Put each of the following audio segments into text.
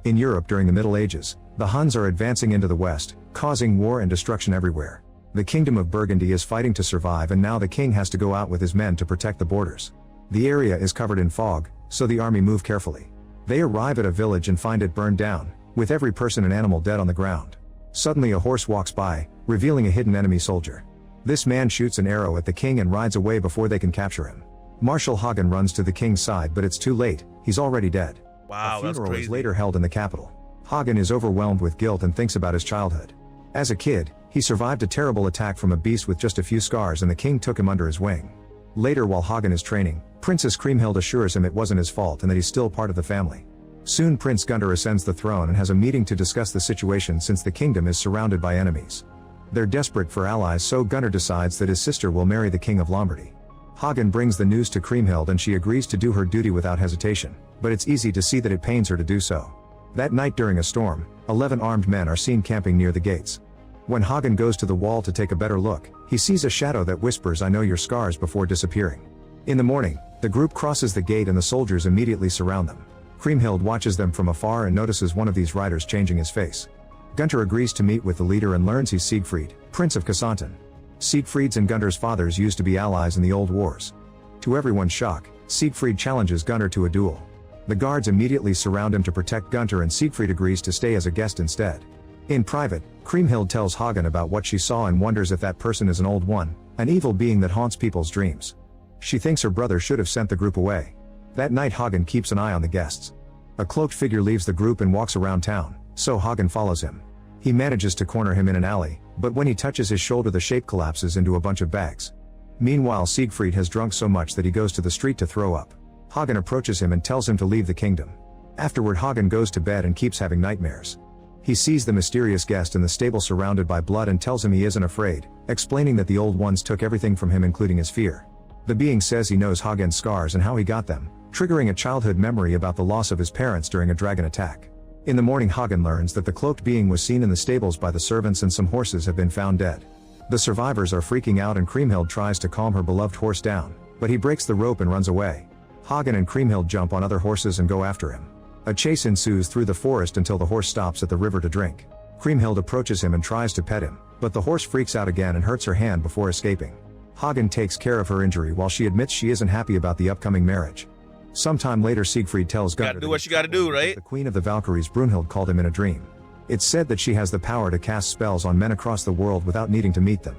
In Europe during the Middle Ages, the Huns are advancing into the west, causing war and destruction everywhere. The Kingdom of Burgundy is fighting to survive, and now the king has to go out with his men to protect the borders. The area is covered in fog, so the army move carefully. They arrive at a village and find it burned down, with every person and animal dead on the ground. Suddenly a horse walks by, revealing a hidden enemy soldier. This man shoots an arrow at the king and rides away before they can capture him. Marshal Hagen runs to the king's side, but it's too late, he's already dead. Wow, a that's funeral crazy. is later held in the capital. Hagen is overwhelmed with guilt and thinks about his childhood. As a kid, he survived a terrible attack from a beast with just a few scars, and the king took him under his wing. Later, while Hagen is training, Princess Kriemhild assures him it wasn't his fault and that he's still part of the family. Soon Prince Gunther ascends the throne and has a meeting to discuss the situation since the kingdom is surrounded by enemies. They're desperate for allies, so Gunther decides that his sister will marry the king of Lombardy. Hagen brings the news to Kriemhild and she agrees to do her duty without hesitation, but it's easy to see that it pains her to do so. That night during a storm, 11 armed men are seen camping near the gates. When Hagen goes to the wall to take a better look, he sees a shadow that whispers, "I know your scars," before disappearing. In the morning, the group crosses the gate and the soldiers immediately surround them. Kriemhild watches them from afar and notices one of these riders changing his face. Gunther agrees to meet with the leader and learns he's Siegfried, Prince of Cassanten. Siegfried's and Gunther's fathers used to be allies in the old wars. To everyone's shock, Siegfried challenges Gunther to a duel. The guards immediately surround him to protect Gunther, and Siegfried agrees to stay as a guest instead. In private, Kriemhild tells Hagen about what she saw and wonders if that person is an old one, an evil being that haunts people's dreams. She thinks her brother should have sent the group away. That night Hagen keeps an eye on the guests. A cloaked figure leaves the group and walks around town, so Hagen follows him. He manages to corner him in an alley, but when he touches his shoulder the shape collapses into a bunch of bags. Meanwhile, Siegfried has drunk so much that he goes to the street to throw up. Hagen approaches him and tells him to leave the kingdom. Afterward, Hagen goes to bed and keeps having nightmares. He sees the mysterious guest in the stable surrounded by blood and tells him he isn't afraid, explaining that the old ones took everything from him, including his fear. The being says he knows Hagen's scars and how he got them, triggering a childhood memory about the loss of his parents during a dragon attack. In the morning, Hagen learns that the cloaked being was seen in the stables by the servants and some horses have been found dead. The survivors are freaking out and Kriemhild tries to calm her beloved horse down, but he breaks the rope and runs away. Hagen and Kriemhild jump on other horses and go after him. A chase ensues through the forest until the horse stops at the river to drink. Kriemhild approaches him and tries to pet him, but the horse freaks out again and hurts her hand before escaping. Hagen takes care of her injury while she admits she isn't happy about the upcoming marriage. Sometime later, Siegfried tells Gunther Gotta do what you gotta do, right? the queen of the Valkyries Brunhild called him in a dream. It's said that she has the power to cast spells on men across the world without needing to meet them.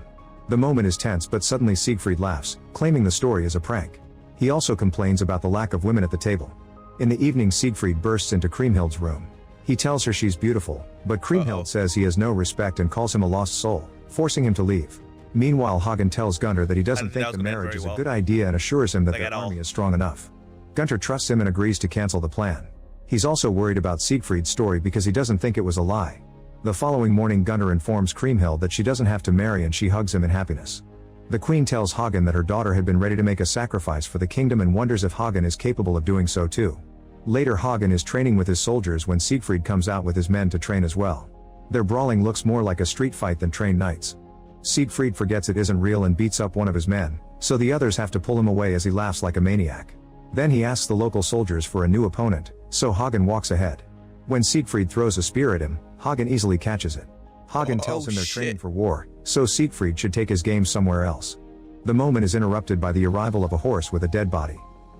The moment is tense, but suddenly Siegfried laughs, claiming the story is a prank. He also complains about the lack of women at the table. In the evening, Siegfried bursts into Kriemhild's room. He tells her she's beautiful, but Kriemhild says he has no respect and calls him a lost soul, forcing him to leave. Meanwhile, Hagen tells Gunther that he doesn't think the marriage is a good idea and assures him that their army is strong enough. Gunther trusts him and agrees to cancel the plan. He's also worried about Siegfried's story because he doesn't think it was a lie. The following morning, Gunther informs Kriemhild that she doesn't have to marry and she hugs him in happiness. The queen tells Hagen that her daughter had been ready to make a sacrifice for the kingdom and wonders if Hagen is capable of doing so too. Later, Hagen is training with his soldiers when Siegfried comes out with his men to train as well. Their brawling looks more like a street fight than trained knights. Siegfried forgets it isn't real and beats up one of his men, so the others have to pull him away as he laughs like a maniac. Then he asks the local soldiers for a new opponent, so Hagen walks ahead. When Siegfried throws a spear at him, Hagen easily catches it. Hagen tells him they're training for war, so Siegfried should take his game somewhere else. The moment is interrupted by the arrival of a horse with a dead body.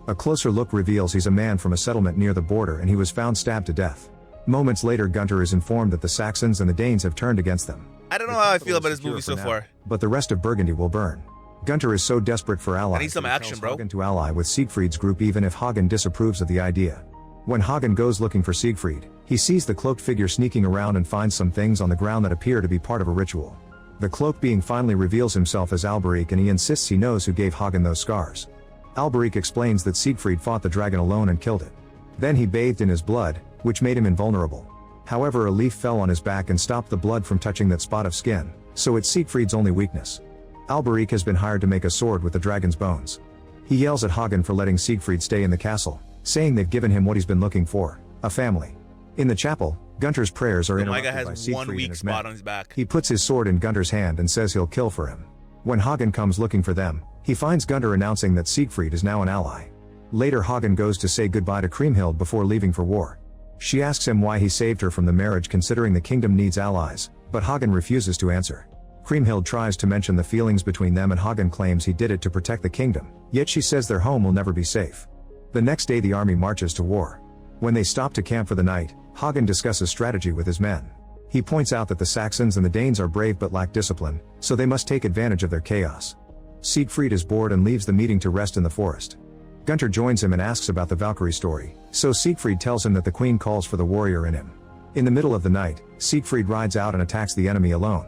A closer look reveals he's a man from a settlement near the border and he was found stabbed to death. Moments later, Gunther is informed that the Saxons and the Danes have turned against them. I don't know how I feel about this movie so far. But the rest of Burgundy will burn. Gunther is so desperate for allies. I need some action, bro. Hagen to ally with Siegfried's group even if Hagen disapproves of the idea. When Hagen goes looking for Siegfried, he sees the cloaked figure sneaking around and finds some things on the ground that appear to be part of a ritual. The cloaked being finally reveals himself as Alberic and he insists he knows who gave Hagen those scars. Alberic explains that Siegfried fought the dragon alone and killed it. Then he bathed in his blood, which made him invulnerable. However, a leaf fell on his back and stopped the blood from touching that spot of skin, so it's Siegfried's only weakness. Alberic has been hired to make a sword with the dragon's bones. He yells at Hagen for letting Siegfried stay in the castle, saying they've given him what he's been looking for, a family. In the chapel, Gunther's prayers are interrupted by Siegfried and his men. On his back. He puts his sword in Gunther's hand and says he'll kill for him. When Hagen comes looking for them, he finds Gunther announcing that Siegfried is now an ally. Later, Hagen goes to say goodbye to Kriemhild before leaving for war. She asks him why he saved her from the marriage considering the kingdom needs allies, but Hagen refuses to answer. Kriemhild tries to mention the feelings between them and Hagen claims he did it to protect the kingdom, yet she says their home will never be safe. The next day the army marches to war. When they stop to camp for the night, Hagen discusses strategy with his men. He points out that the Saxons and the Danes are brave but lack discipline, so they must take advantage of their chaos. Siegfried is bored and leaves the meeting to rest in the forest. Gunther joins him and asks about the Valkyrie story, so Siegfried tells him that the queen calls for the warrior in him. In the middle of the night, Siegfried rides out and attacks the enemy alone.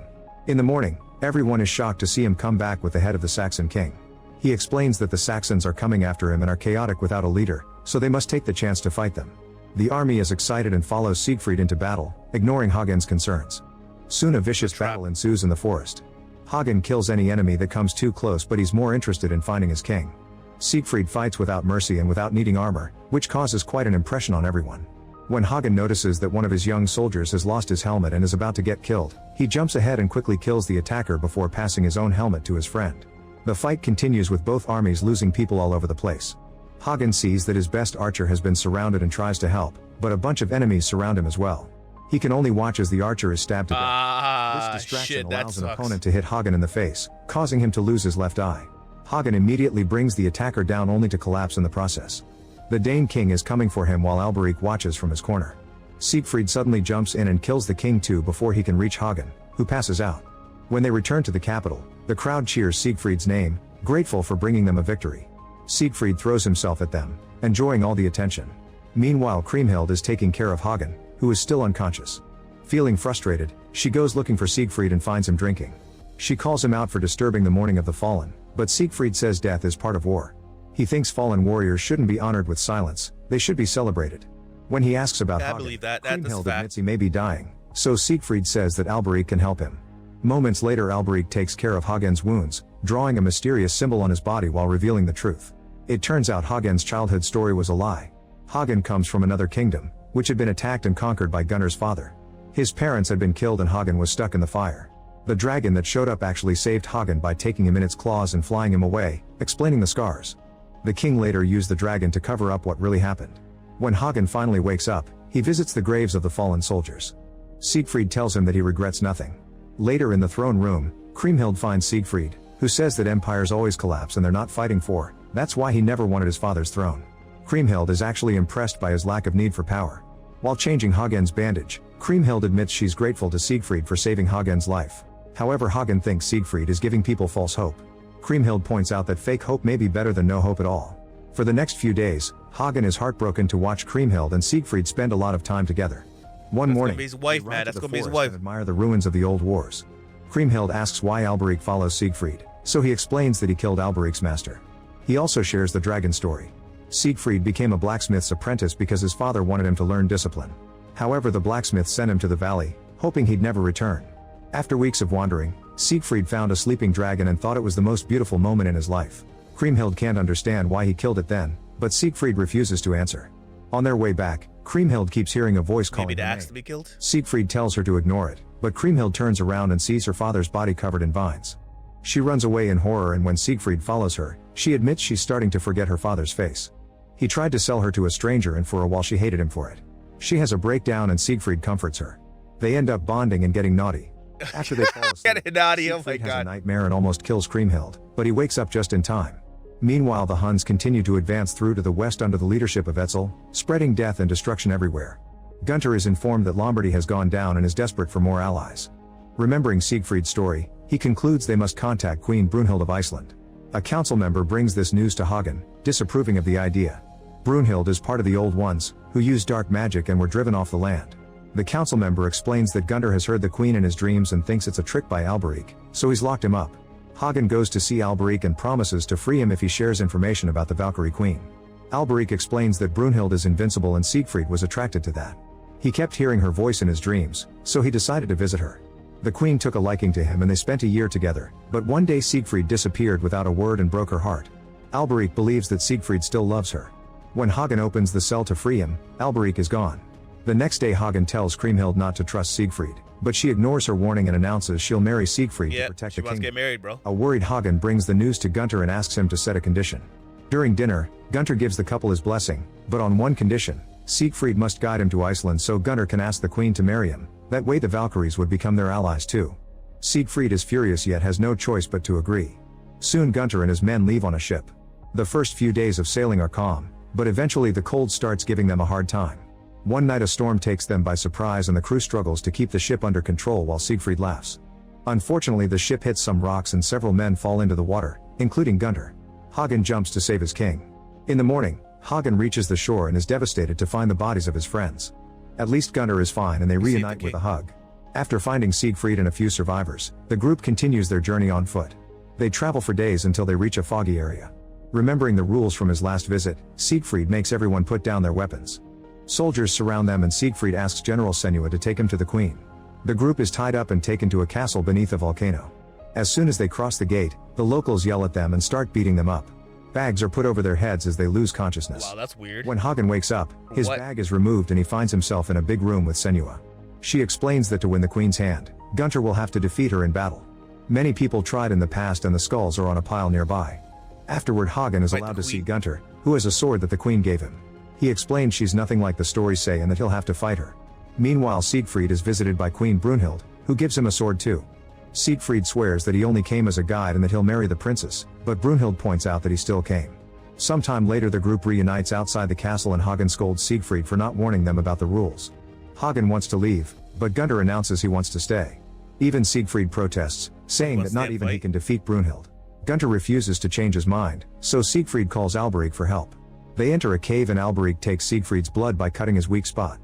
In the morning, everyone is shocked to see him come back with the head of the Saxon king. He explains that the Saxons are coming after him and are chaotic without a leader, so they must take the chance to fight them. The army is excited and follows Siegfried into battle, ignoring Hagen's concerns. Soon a vicious battle ensues in the forest. Hagen kills any enemy that comes too close, but he's more interested in finding his king. Siegfried fights without mercy and without needing armor, which causes quite an impression on everyone. When Hagen notices that one of his young soldiers has lost his helmet and is about to get killed, he jumps ahead and quickly kills the attacker before passing his own helmet to his friend. The fight continues with both armies losing people all over the place. Hagen sees that his best archer has been surrounded and tries to help, but a bunch of enemies surround him as well. He can only watch as the archer is stabbed to death. This distraction allows an opponent to hit Hagen in the face, causing him to lose his left eye. Hagen immediately brings the attacker down only to collapse in the process. The Dane king is coming for him while Alberic watches from his corner. Siegfried suddenly jumps in and kills the king too before he can reach Hagen, who passes out. When they return to the capital, the crowd cheers Siegfried's name, grateful for bringing them a victory. Siegfried throws himself at them, enjoying all the attention. Meanwhile Kriemhild is taking care of Hagen, who is still unconscious. Feeling frustrated, she goes looking for Siegfried and finds him drinking. She calls him out for disturbing the mourning of the fallen, but Siegfried says death is part of war. He thinks fallen warriors shouldn't be honored with silence, they should be celebrated. When he asks about Hagen, Kriemhild admits he may be dying, so Siegfried says that Alberic can help him. Moments later Alberic takes care of Hagen's wounds, drawing a mysterious symbol on his body while revealing the truth. It turns out Hagen's childhood story was a lie. Hagen comes from another kingdom, which had been attacked and conquered by Gunnar's father. His parents had been killed and Hagen was stuck in the fire. The dragon that showed up actually saved Hagen by taking him in its claws and flying him away, explaining the scars. The king later used the dragon to cover up what really happened. When Hagen finally wakes up, he visits the graves of the fallen soldiers. Siegfried tells him that he regrets nothing. Later in the throne room, Kriemhild finds Siegfried, who says that empires always collapse and they're not fighting for, that's why he never wanted his father's throne. Kriemhild is actually impressed by his lack of need for power. While changing Hagen's bandage, Kriemhild admits she's grateful to Siegfried for saving Hagen's life. However, Hagen thinks Siegfried is giving people false hope. Kriemhild points out that fake hope may be better than no hope at all. For the next few days, Hagen is heartbroken to watch Kriemhild and Siegfried spend a lot of time together. One morning, they ride to the forest and admire the ruins of the old wars. Kriemhild asks why Alberic follows Siegfried, so he explains that he killed Alberic's master. He also shares the dragon story. Siegfried became a blacksmith's apprentice because his father wanted him to learn discipline. However, the blacksmith sent him to the valley, hoping he'd never return. After weeks of wandering, Siegfried found a sleeping dragon and thought it was the most beautiful moment in his life. Kriemhild can't understand why he killed it then, but Siegfried refuses to answer. On their way back, Kriemhild keeps hearing a voice calling her name. To be killed? Siegfried tells her to ignore it, but Kriemhild turns around and sees her father's body covered in vines. She runs away in horror, and when Siegfried follows her, she admits she's starting to forget her father's face. He tried to sell her to a stranger and for a while she hated him for it. She has a breakdown and Siegfried comforts her. They end up bonding and getting naughty. After they fall asleep, Siegfried has a nightmare and almost kills Kriemhild, but he wakes up just in time. Meanwhile, the Huns continue to advance through to the west under the leadership of Etzel, spreading death and destruction everywhere. Gunther is informed that Lombardy has gone down and is desperate for more allies. Remembering Siegfried's story, he concludes they must contact Queen Brunhild of Iceland. A council member brings this news to Hagen, disapproving of the idea. Brunhild is part of the Old Ones, who used dark magic and were driven off the land. The council member explains that Gunther has heard the queen in his dreams and thinks it's a trick by Alberic, so he's locked him up. Hagen goes to see Alberic and promises to free him if he shares information about the Valkyrie queen. Alberic explains that Brunhild is invincible and Siegfried was attracted to that. He kept hearing her voice in his dreams, so he decided to visit her. The queen took a liking to him and they spent a year together, but one day Siegfried disappeared without a word and broke her heart. Alberic believes that Siegfried still loves her. When Hagen opens the cell to free him, Alberic is gone. The next day Hagen tells Kriemhild not to trust Siegfried, but she ignores her warning and announces she'll marry Siegfried to protect the kingdom. Get married, bro. A worried Hagen brings the news to Gunther and asks him to set a condition. During dinner, Gunther gives the couple his blessing, but on one condition: Siegfried must guide him to Iceland so Gunnar can ask the queen to marry him, that way the Valkyries would become their allies too. Siegfried is furious yet has no choice but to agree. Soon Gunnar and his men leave on a ship. The first few days of sailing are calm, but eventually the cold starts giving them a hard time. One night a storm takes them by surprise and the crew struggles to keep the ship under control while Siegfried laughs. Unfortunately the ship hits some rocks and several men fall into the water, including Gunnar. Hagen jumps to save his king. In the morning, Hagen reaches the shore and is devastated to find the bodies of his friends. At least Gunnar is fine and they reunite with a hug. After finding Siegfried and a few survivors, the group continues their journey on foot. They travel for days until they reach a foggy area. Remembering the rules from his last visit, Siegfried makes everyone put down their weapons. Soldiers surround them and Siegfried asks General Senua to take him to the queen. The group is tied up and taken to a castle beneath a volcano. As soon as they cross the gate, the locals yell at them and start beating them up. Bags are put over their heads as they lose consciousness. Wow, that's weird. When Hagen wakes up, his bag is removed and he finds himself in a big room with Senua. She explains that to win the queen's hand, Gunnar will have to defeat her in battle. Many people tried in the past and the skulls are on a pile nearby. Afterward Hagen is allowed to see Gunnar, who has a sword that the queen gave him. He explains she's nothing like the stories say and that he'll have to fight her. Meanwhile Siegfried is visited by Queen Brunhild, who gives him a sword too. Siegfried swears that he only came as a guide and that he'll marry the princess, but Brunhild points out that he still came. Sometime later the group reunites outside the castle and Hagen scolds Siegfried for not warning them about the rules. Hagen wants to leave, but Gunnar announces he wants to stay. Even Siegfried protests, saying that not even he can defeat Brunhild. Gunnar refuses to change his mind, so Siegfried calls Alberich for help. They enter a cave and Alberich takes Siegfried's blood by cutting his weak spot.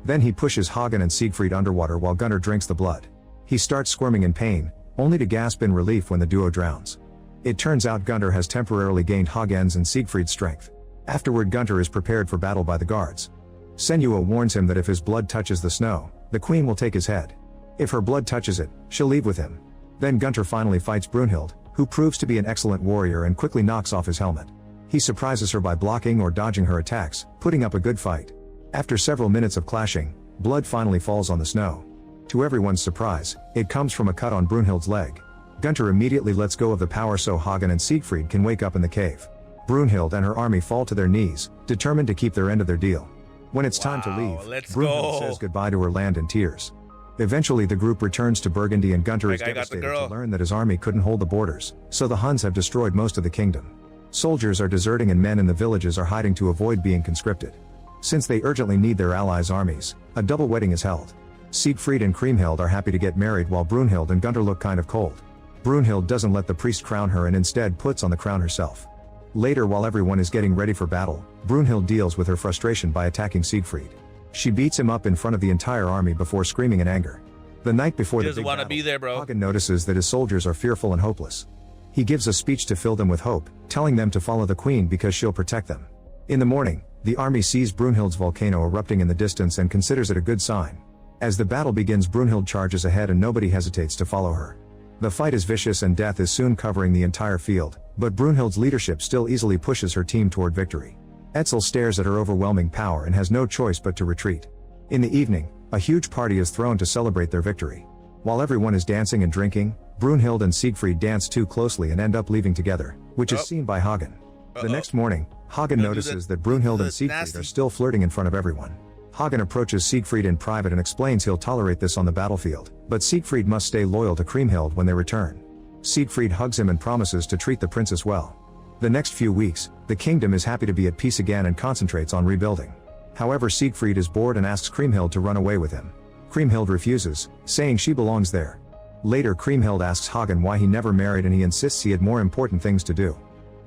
Then he pushes Hagen and Siegfried underwater while Gunnar drinks the blood. He starts squirming in pain, only to gasp in relief when the duo drowns. It turns out Gunnar has temporarily gained Hagen's and Siegfried's strength. Afterward Gunnar is prepared for battle by the guards. Senua warns him that if his blood touches the snow, the queen will take his head. If her blood touches it, she'll leave with him. Then Gunnar finally fights Brunhild, who proves to be an excellent warrior and quickly knocks off his helmet. He surprises her by blocking or dodging her attacks, putting up a good fight. After several minutes of clashing, blood finally falls on the snow. To everyone's surprise, it comes from a cut on Brunhild's leg. Gunnar immediately lets go of the power so Hagen and Siegfried can wake up in the cave. Brunhild and her army fall to their knees, determined to keep their end of their deal. When it's time to leave, Brunhild says goodbye to her land in tears. Eventually the group returns to Burgundy and Gunnar is devastated to learn that his army couldn't hold the borders, so the Huns have destroyed most of the kingdom. Soldiers are deserting and men in the villages are hiding to avoid being conscripted. Since they urgently need their allies' armies, a double wedding is held. Siegfried and Kriemhild are happy to get married while Brunhild and Gunnar look kind of cold. Brunhild doesn't let the priest crown her and instead puts on the crown herself. Later while everyone is getting ready for battle, Brunhild deals with her frustration by attacking Siegfried. She beats him up in front of the entire army before screaming in anger. The night before the big battle, Hagen notices that his soldiers are fearful and hopeless. He gives a speech to fill them with hope, telling them to follow the queen because she'll protect them. In the morning, the army sees Brunhild's volcano erupting in the distance and considers it a good sign. As the battle begins, Brunhild charges ahead and nobody hesitates to follow her. The fight is vicious and death is soon covering the entire field, but Brunhild's leadership still easily pushes her team toward victory. Etzel stares at her overwhelming power and has no choice but to retreat. In the evening, a huge party is thrown to celebrate their victory. While everyone is dancing and drinking, Brunhild and Siegfried dance too closely and end up leaving together, which is seen by Hagen. The next morning, Hagen notices that Brunhild and Siegfried are still flirting in front of everyone. Hagen approaches Siegfried in private and explains he'll tolerate this on the battlefield, but Siegfried must stay loyal to Kriemhild when they return. Siegfried hugs him and promises to treat the princess well. The next few weeks, the kingdom is happy to be at peace again and concentrates on rebuilding. However, Siegfried is bored and asks Kriemhild to run away with him. Kriemhild refuses, saying she belongs there. Later Kriemhild asks Hagen why he never married and he insists he had more important things to do.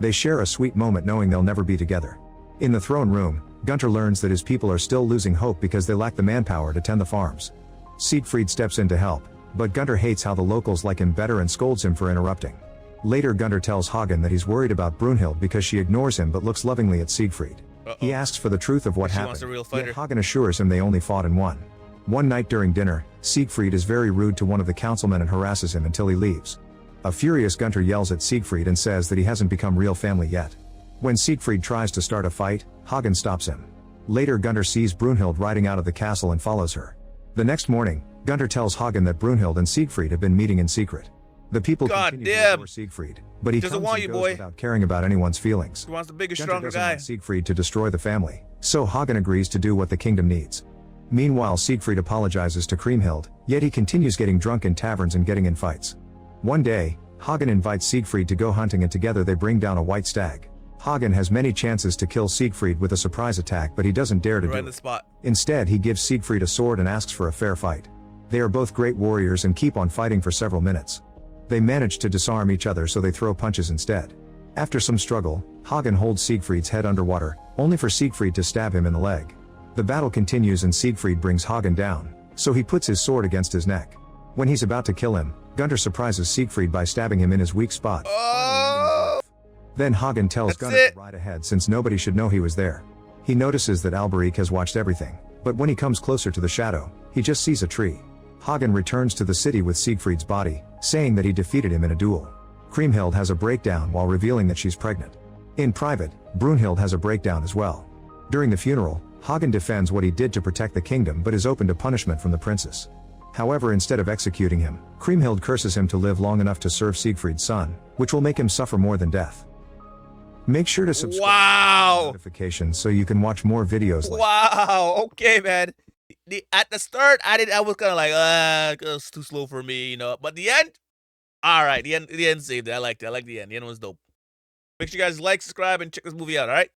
They share a sweet moment knowing they'll never be together. In the throne room, Gunnar learns that his people are still losing hope because they lack the manpower to tend the farms. Siegfried steps in to help, but Gunnar hates how the locals like him better and scolds him for interrupting. Later Gunnar tells Hagen that he's worried about Brunhild because she ignores him but looks lovingly at Siegfried. He asks for the truth of what happened, yet Hagen assures him they only fought and won. One night during dinner, Siegfried is very rude to one of the councilmen and harasses him until he leaves. A furious Gunnar yells at Siegfried and says that he hasn't become real family yet. When Siegfried tries to start a fight, Hagen stops him. Later Gunnar sees Brunhild riding out of the castle and follows her. The next morning, Gunnar tells Hagen that Brunhild and Siegfried have been meeting in secret. The people God continue to damn. adore Siegfried, but he Doesn't comes want and you, goes boy. without caring about anyone's feelings. He wants the bigger, Gunther stronger doesn't guy. want Siegfried to destroy the family, so Hagen agrees to do what the kingdom needs. Meanwhile, Siegfried apologizes to Kriemhild, yet he continues getting drunk in taverns and getting in fights. One day, Hagen invites Siegfried to go hunting and together they bring down a white stag. Hagen has many chances to kill Siegfried with a surprise attack, but he doesn't dare to Right do in the it. spot. Instead, he gives Siegfried a sword and asks for a fair fight. They are both great warriors and keep on fighting for several minutes. They manage to disarm each other, so they throw punches instead. After some struggle, Hagen holds Siegfried's head underwater, only for Siegfried to stab him in the leg. The battle continues and Siegfried brings Hagen down, so he puts his sword against his neck. When he's about to kill him, Gunther surprises Siegfried by stabbing him in his weak spot. Oh! Then Hagen tells That's Gunther it. to ride ahead since nobody should know he was there. He notices that Alberic has watched everything, but when he comes closer to the shadow, he just sees a tree. Hagen returns to the city with Siegfried's body, saying that he defeated him in a duel. Kriemhild has a breakdown while revealing that she's pregnant. In private, Brunhild has a breakdown as well. During the funeral, Hagen defends what he did to protect the kingdom but is open to punishment from the princess. However, instead of executing him, Kriemhild curses him to live long enough to serve Siegfried's son, which will make him suffer more than death. Make sure to subscribe Wow. notifications so you can watch more videos like Wow. Okay, man. At the start, I was kind of like, it's too slow for me, you know. But the end, all right. The end saved it. I liked it. I like the end. The end was dope. Make sure you guys like, subscribe, and check this movie out. All right.